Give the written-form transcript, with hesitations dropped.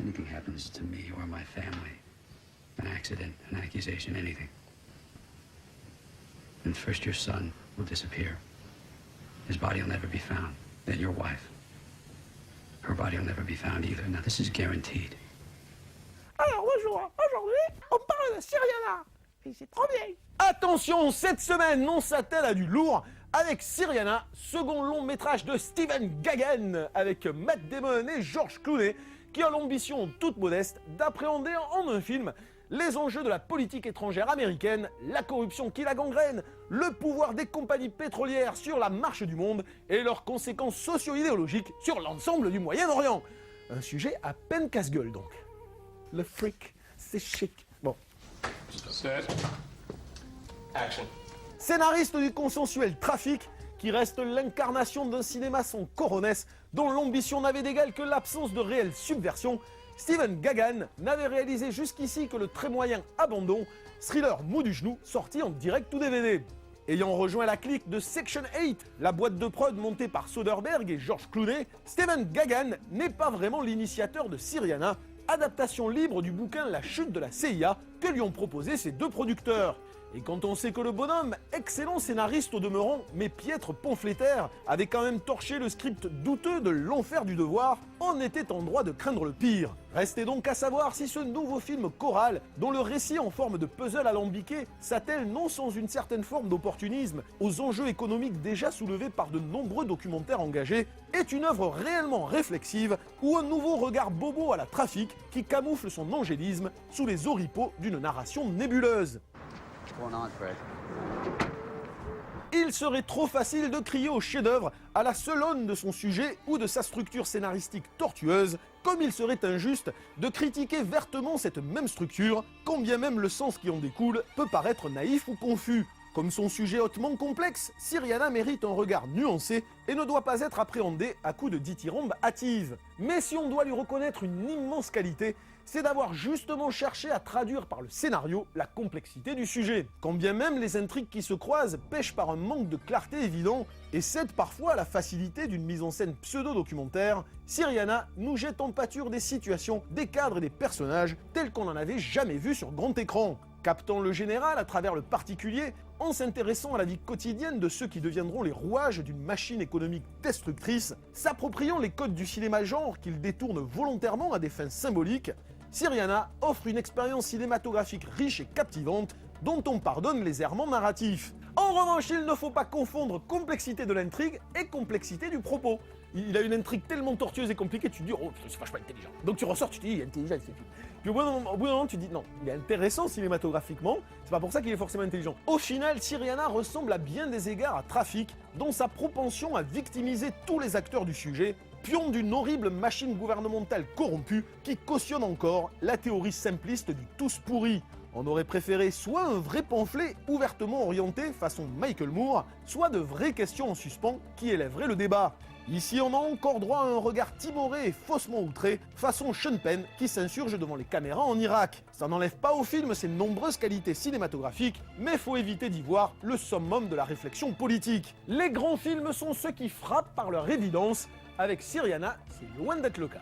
anything happens to me or my family, an accident, an accusation, anything, then first your son will disappear. His body will never be found. Then your wife. Her body will never be found either. Now this is guaranteed. Alors bonjour, aujourd'hui on parle de Syriana. Et c'est trop bien. Attention, cette semaine on s'attelle à du lourd avec Syriana, second long métrage de Steven Gaghan avec Matt Damon et George Clooney qui a l'ambition toute modeste d'appréhender en un film les enjeux de la politique étrangère américaine, la corruption qui la gangrène, le pouvoir des compagnies pétrolières sur la marche du monde et leurs conséquences socio-idéologiques sur l'ensemble du Moyen-Orient. Un sujet à peine casse-gueule donc. Le fric, c'est chic. Bon. Set. Action. Scénariste du consensuel Trafic, qui reste l'incarnation d'un cinéma sans coronesse, dont l'ambition n'avait d'égal que l'absence de réelle subversion, Steven Gaghan n'avait réalisé jusqu'ici que le très moyen Abandon, thriller mou du genou, sorti en direct ou DVD. Ayant rejoint la clique de Section 8, la boîte de prod montée par Soderbergh et George Clooney, Steven Gaghan n'est pas vraiment l'initiateur de Syriana, adaptation libre du bouquin La chute de la CIA que lui ont proposé ses deux producteurs. Et quand on sait que le bonhomme, excellent scénariste au demeurant, mais piètre pamphlétaire, avait quand même torché le script douteux de L'Enfer du Devoir, on était en droit de craindre le pire. Restait donc à savoir si ce nouveau film choral, dont le récit en forme de puzzle alambiqué s'attelle non sans une certaine forme d'opportunisme aux enjeux économiques déjà soulevés par de nombreux documentaires engagés, est une œuvre réellement réflexive ou un nouveau regard bobo à la Trafic qui camoufle son angélisme sous les oripeaux d'une narration nébuleuse. Il serait trop facile de crier au chef-d'œuvre à la seule aune de son sujet ou de sa structure scénaristique tortueuse, comme il serait injuste de critiquer vertement cette même structure, quand bien même le sens qui en découle peut paraître naïf ou confus. Comme son sujet hautement complexe, Syriana mérite un regard nuancé et ne doit pas être appréhendé à coups de dithyrambes hâtives. Mais si on doit lui reconnaître une immense qualité, c'est d'avoir justement cherché à traduire par le scénario la complexité du sujet. Quand bien même les intrigues qui se croisent pêchent par un manque de clarté évident et cèdent parfois à la facilité d'une mise en scène pseudo-documentaire, Syriana nous jette en pâture des situations, des cadres et des personnages tels qu'on n'en avait jamais vu sur grand écran. Captant le général à travers le particulier, en s'intéressant à la vie quotidienne de ceux qui deviendront les rouages d'une machine économique destructrice, s'appropriant les codes du cinéma genre qu'il détourne volontairement à des fins symboliques, Syriana offre une expérience cinématographique riche et captivante dont on pardonne les errements narratifs. En revanche, il ne faut pas confondre complexité de l'intrigue et complexité du propos. Il a une intrigue tellement tortueuse et compliquée, tu te dis « Oh, c'est vachement intelligent ». Donc tu ressors, tu te dis « Il est intelligent, c'est tout ». Puis au bout d'un moment, tu te dis « Non, il est intéressant cinématographiquement, c'est pas pour ça qu'il est forcément intelligent ». Au final, Syriana ressemble à bien des égards à Trafic, dont sa propension à victimiser tous les acteurs du sujet, pion d'une horrible machine gouvernementale corrompue qui cautionne encore la théorie simpliste du tous pourri. On aurait préféré soit un vrai pamphlet ouvertement orienté façon Michael Moore, soit de vraies questions en suspens qui élèveraient le débat. Ici, on a encore droit à un regard timoré et faussement outré, façon Sean Penn qui s'insurge devant les caméras en Irak. Ça n'enlève pas au film ses nombreuses qualités cinématographiques, mais faut éviter d'y voir le summum de la réflexion politique. Les grands films sont ceux qui frappent par leur évidence. Avec Syriana, c'est loin d'être le cas.